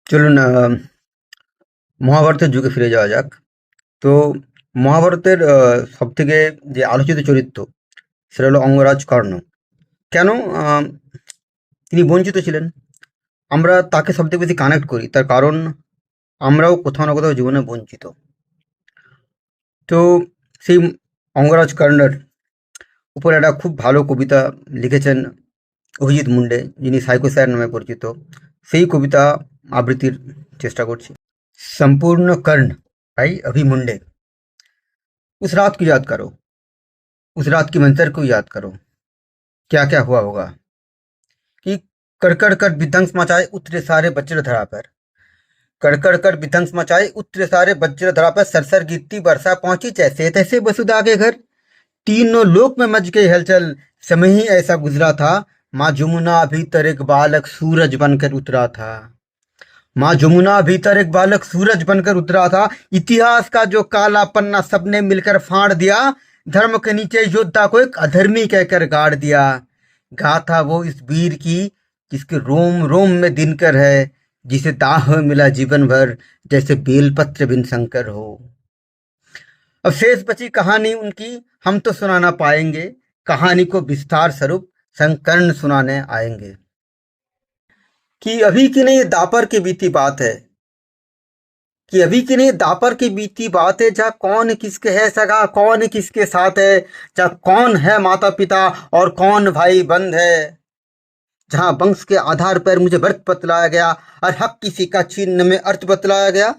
চলুন মহাভারতের যুগে ফিরে যাওয়া যাক। তো মহাভারতের সবথেকে যে আলোচিত চরিত্র সেটা হলো অঙ্গরাজ কর্ণ। কেন আহ, তিনি বঞ্চিত ছিলেন? আমরা তাকে সবথেকে বেশি কানেক্ট করি, তার কারণ আমরাও কোথাও না কোথাও জীবনে বঞ্চিত। তো সেই অঙ্গরাজ কর্ণের উপর একটা খুব ভালো কবিতা লিখেছেন অভিজিৎ মুন্ডে, যিনি সাইকো স্যার নামে পরিচিত। সেই কবিতা আবৃত্তির চেষ্টা করছি। संपूर्ण कर्ण भाई अभी मुंडे, उस रात को याद करो, उस रात की मंजर को याद करो, क्या क्या हुआ होगा कि कड़कड़ कर विध्वंस मचाए उतरे सारे वज्र धरा पर, कड़कड़ कर विध्वंस मचाए उतरे सारे वज्र धरा पर, सरसर गिरती वर्षा पहुंची जैसे तैसे वसुधा के घर, तीनों लोक में मच गई हलचल, समय ही ऐसा गुजरा था, माँ जमुना भीतर एक बालक सूरज बनकर उतरा था, माँ जमुना भीतर एक बालक सूरज बनकर उतरा था, इतिहास का जो काला पन्ना सबने मिलकर फाड़ दिया, धर्म के नीचे योद्धा को एक अधर्मी कहकर गाड़ दिया, गाथा वो इस वीर की जिसके रोम रोम में दिनकर है, जिसे दाह मिला जीवन भर जैसे बेलपत्र बिन शंकर हो। अब शेष बची कहानी उनकी हम तो सुना ना पाएंगे, कहानी को विस्तार स्वरूप संकर्ण सुनाने आएंगे। कि अभी की नहीं दापर की बीती बात है, कि अभी की नहीं दापर की बीती बात है, जहाँ कौन किसके है सगा, कौन किसके साथ है, जहाँ कौन है माता पिता और कौन भाई बंद है, जहाँ वंश के आधार पर मुझे व्रत बतलाया गया और हक किसी का चिन्ह में अर्थ बतलाया गया,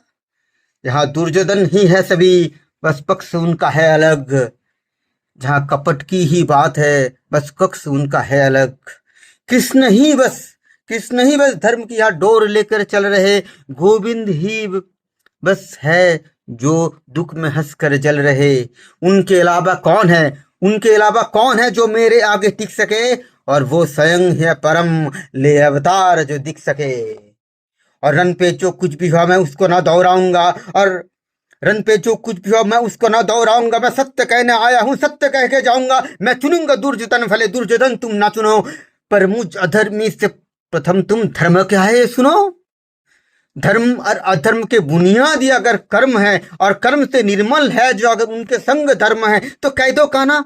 जहाँ दुर्योधन ही है सभी बस पक्ष उनका है अलग, जहाँ कपट की ही बात है बस कक्ष उनका है अलग, कृष्ण ही बस कृष्ण ही बस धर्म की यहाँ डोर लेकर चल रहे, गोविंद ही बस है जो दुख में हंस कर जल रहे, उनके अलावा कौन है, उनके अलावा कौन है जो मेरे आगे टिक सके, और वो स्वयं है परम ले अवतार जो दिख सके, और रन पे जो कुछ भी हुआ मैं उसको ना दोहराऊंगा, और रन पे जो कुछ भी हो मैं उसको ना दोहराऊंगा, मैं सत्य कहने आया हूँ सत्य कह के जाऊंगा, मैं चुनूंगा दुर्योधन भले दुर्योधन तुम ना चुनो, पर मुझ अधर्मी से प्रथम तुम धर्म क्या है ये सुनो, धर्म और अधर्म के बुनियादी अगर कर्म है और कर्म से निर्मल है जो अगर उनके संग धर्म है तो कह दो काना,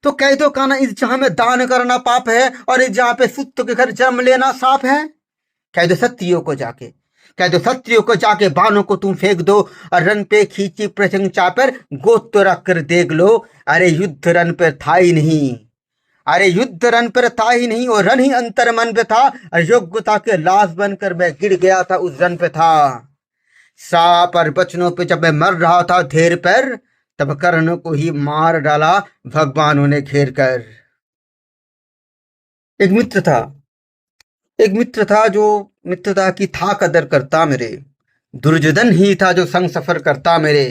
तो कह दो काना, इस जहां में दान करना पाप है और इस जहां पे सुत के घर जन्म लेना साफ है, कह दो सत्रियों को जाके, कह दो सत्रियों को जाके बाणों को तुम फेंक दो, और रन पे खींची प्रशंसा पर गोद तो रख कर देख लो, अरे युद्ध रन पर था ही नहीं, अरे युद्ध रन पर था ही नहीं, और रन ही अंतर मन पे था, अयोग्यता के लाश बनकर मैं गिर गया था उस रन पे था, साप और बचनों पे जब मैं मर रहा था ढेर पर, तब कर्ण को ही मार डाला भगवानों ने घेर कर। एक मित्र था, एक मित्र था जो मित्रता की था कदर करता मेरे, दुर्योधन ही था जो संग सफर करता मेरे,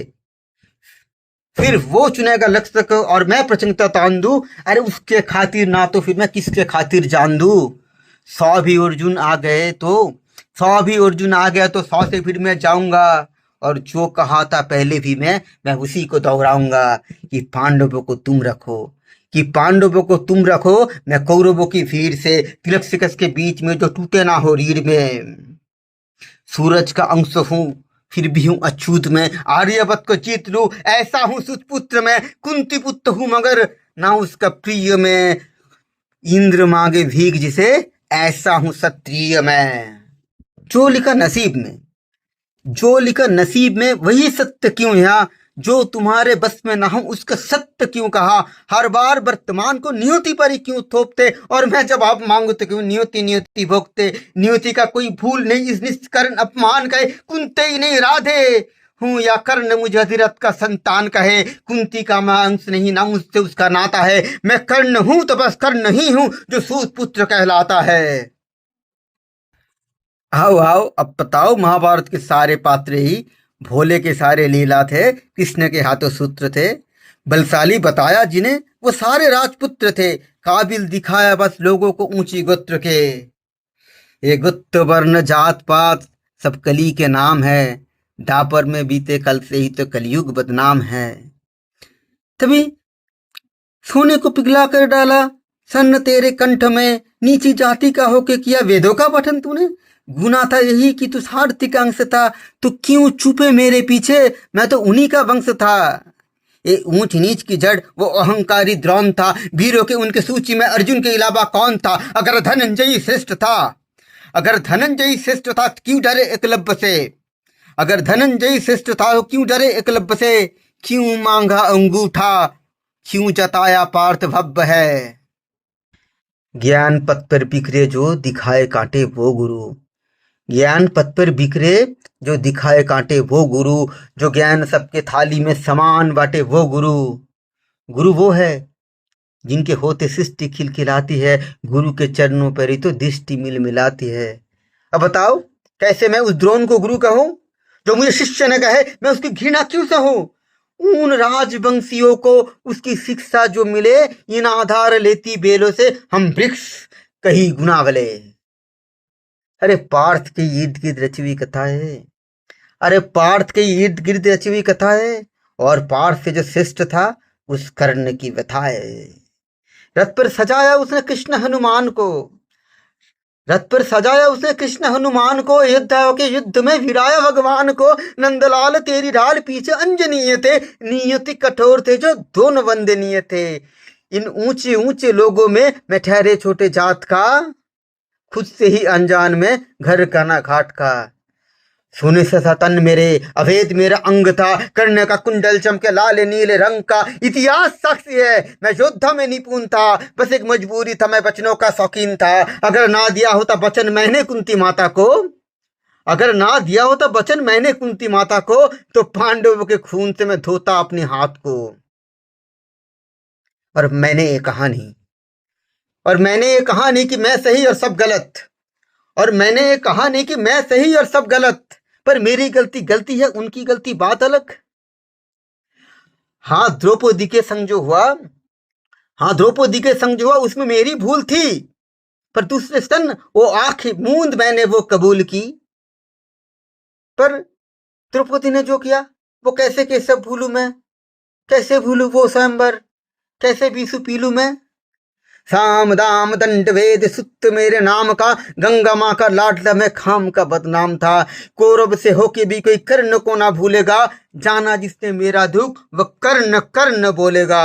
फिर वो चुनेगा लक्ष्य को और मैं प्रचंडता तान दूं, अरे उसके खातिर ना तो फिर मैं किसके खातिर जान दूं, 100 भी अर्जुन आ गए तो 100 भी अर्जुन आ गया तो 100 से फिर मैं जाऊंगा, और जो कहा था पहले भी मैं उसी को दोहराऊंगा, कि पांडवों को तुम रखो, कि पांडवों को तुम रखो, मैं कौरवों की भीड़ से तिलक शिकस के बीच में जो टूटे ना हो रीढ़ में, सूरज का अंश हूं फिर भी हूं अछूत में, आर्यवत को जीत लूं ऐसा हूं सुतपुत्र में, कुंती पुत्र हूं मगर ना उसका प्रिय में, इंद्र मांगे भीख जिसे ऐसा हूं क्षत्रिय में, जो लिखा नसीब में, जो लिखा नसीब में वही सत्य क्यों यहाँ, जो तुम्हारे बस में ना हो उसका सत्य क्यों कहा, हर बार वर्तमान को नियति पर ही क्यों थोपते, और मैं जवाब मांगू तो क्यों नियति नियति भोगते, नियति का कोई भूल नहीं इस निष्कर्ण अपमान कहे, कुंते ही नहीं राधे हूँ या कर्ण मुझे अधिरथ का संतान कहे, कुंती का मैं अंश नहीं ना मुझसे उसका नाता है, मैं कर्ण हूं तो बस कर्ण ही हूं जो सूत पुत्र कहलाता है। आओ आओ अब बताओ, महाभारत के सारे पात्र ही भोले के सारे लीला थे, कृष्ण के हाथों सूत्र थे, बलशाली बताया जिन्हें वो सारे राजपुत्र थे, काबिल दिखाया बस लोगों को ऊंची गोत्र के, ये गुप्त वर्ण जात पात सब कली के नाम है, दापर में बीते कल से ही तो कलयुग बदनाम है, तभी सोने को पिघला कर डाला सन्न तेरे कंठ में, नीची जाति का होके किया वेदों का पठन तूने, गुना था यही कि तू सारथी का अंश था, तो क्यों छुपे मेरे पीछे, मैं तो उन्हीं का वंश था। ये ऊंच नीच की जड़ वो अहंकारी द्रोण था, वीरों के उनके सूची में अर्जुन के अलावा कौन था। अगर धनंजय श्रेष्ठ था, अगर धनंजय श्रेष्ठ था तो क्यों डरे एकलव्य से, अगर धनंजय श्रेष्ठ था तो क्यों डरे एकलव्य से, क्यों मांगा अंगूठा, क्यों जताया पार्थ भव्य है। ज्ञान पथ पर बिखरे जो दिखाए कांटे वो गुरु, ज्ञान पथ पर बिखरे जो दिखाए कांटे वो गुरु, जो ज्ञान सबके थाली में समान बांटे वो गुरु। गुरु वो है जिनके होते सृष्टि खिलखिलाती है, गुरु के चरणों पर ही तो दृष्टि मिल मिलाती है। अब बताओ कैसे मैं उस द्रोण को गुरु कहूं, जो मुझे शिष्य न कहे, मैं उसकी घृणा क्यों सहूं। उन राजवंशियों को उसकी शिक्षा जो मिले, इन आधार लेती बेलों से हम वृक्ष कहीं गुना भले। अरे पार्थ के इर्द गिर्द रची हुई कथा है, अरे पार्थ के इर्द गिर्द रची हुई कथा है, और पार्थ से जो श्रेष्ठ था उस कर्ण की व्यथा है। रथ पर सजाया उसने कृष्ण हनुमान को, रथ पर सजाया उसने कृष्ण हनुमान को, योद्धाओं के युद्ध में वीराया भगवान को। नंदलाल तेरी ढाल पीछे अंजनीय थे, नियति कठोर थे जो दोनों वंदनीय थे। इन ऊंचे ऊंचे लोगों में मैं ठहरे छोटे जात का, खुद से ही अनजान में घर का ना घाट का। सोने से था तन मेरे, अभेद मेरा अंग था, कर्ण का कुंडल चमके लाल नीले रंग का। इतिहास साक्षी है मैं योद्धा में निपुण था, बस एक मजबूरी था मैं वचनों का शौकीन था। अगर ना दिया होता वचन मैंने कुंती माता को, अगर ना दिया होता वचन मैंने कुंती माता को, तो पांडवों के खून से मैं धोता अपने हाथ को। और मैंने ये कहा नहीं, और मैंने ये कहा नहीं कि मैं सही और सब गलत, और मैंने ये कहा नहीं कि मैं सही और सब गलत, पर मेरी गलती गलती है, उनकी गलती बात अलग। हाँ द्रौपदी के संग जो हुआ, हाँ द्रौपदी के संग जो हुआ उसमें मेरी भूल थी, पर दूसरे स्तन वो आंख मूंद मैंने वो कबूल की। पर द्रौपदी ने जो किया वो कैसे कैसे भूलू मैं, कैसे भूलू वो स्वयंवर, कैसे बीसू पीलू मैं। साम दाम दंड वेद सुत मेरे नाम का, गंगा माँ का लाडला मैं खाम का बदनाम था। कौरव से होके भी कोई कर्ण को ना भूलेगा, जाना जिसने मेरा दुख वह कर्ण कर्ण बोलेगा।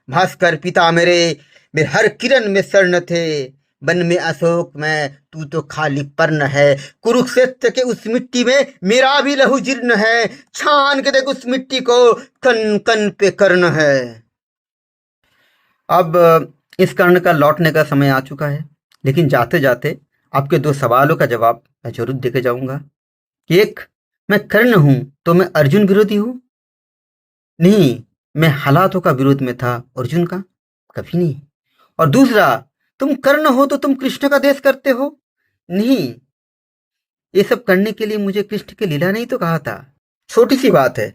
भास्कर पिता मेरे, मेरे हर किरण में स्वर्ण थे, वन में अशोक में तू तो खाली पर्ण है। कुरुक्षेत्र के उस मिट्टी में मेरा भी लहू जीर्ण है, छान के देख उस मिट्टी को, कन कन पे कर्ण है। अब इस कर्ण का लौटने का समय आ चुका है, लेकिन जाते जाते आपके दो सवालों का जवाब मैं जरूर देके जाऊंगा। एक, मैं कर्ण हूं तो मैं अर्जुन विरोधी हूं? नहीं, मैं हालातों का विरोध में था, अर्जुन का कभी नहीं। और दूसरा, तुम कर्ण हो तो तुम कृष्ण का देश करते हो? नहीं, ये सब करने के लिए मुझे कृष्ण की लीला नहीं तो कहा था। छोटी सी बात है,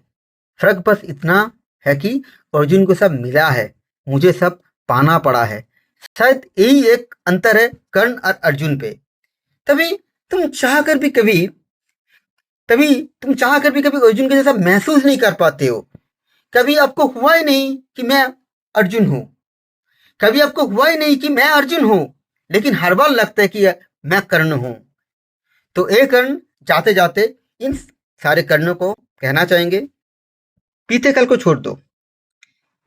फर्क बस इतना है कि अर्जुन को सब मिला है, मुझे सब पाना पड़ा है। शायद यही एक अंतर है कर्ण और अर्जुन पे। तभी तुम चाह कर भी कभी तभी तुम चाह कर भी कभी अर्जुन के जैसा महसूस नहीं कर पाते हो। कभी आपको हुआ ही नहीं कि मैं अर्जुन हूं, कभी आपको हुआ ही नहीं कि मैं अर्जुन हूं, लेकिन हर बार लगता है कि मैं कर्ण हूं। तो एक कर्ण जाते जाते इन सारे कर्णों को कहना चाहेंगे, बीते कल को छोड़ दो,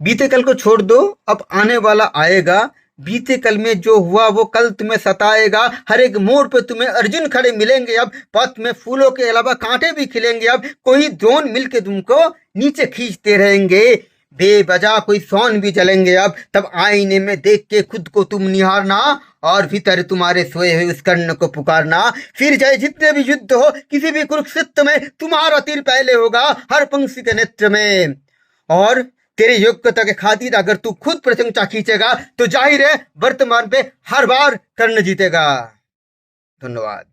बीते कल को छोड़ दो, अब आने वाला आएगा। बीते कल में जो हुआ वो कल तुम्हें सताएगा। हर एक मोड़ पे तुम्हें अर्जुन खड़े मिलेंगे, अब पथ में फूलों के अलावा कांटे भी खिलेंगे। अब कोई द्रोण मिलके तुमको नीचे खींचते रहेंगे, बेवजह कोई सौन भी जलेंगे। अब तब आईने में देख के खुद को तुम निहारना, और भीतर तुम्हारे सोए हुए उस कर्ण को पुकारना। फिर चाहे जितने भी युद्ध हो, किसी भी कुरुक्षेत्र में तुम्हारा तीर पहले होगा, हर पंक्ति के नेत्र में। और तेरी योग्यता के खातिर अगर तू खुद प्रशंसा खींचेगा तो जाहिर है वर्तमान पे हर बार कर्ण जीतेगा। धन्यवाद।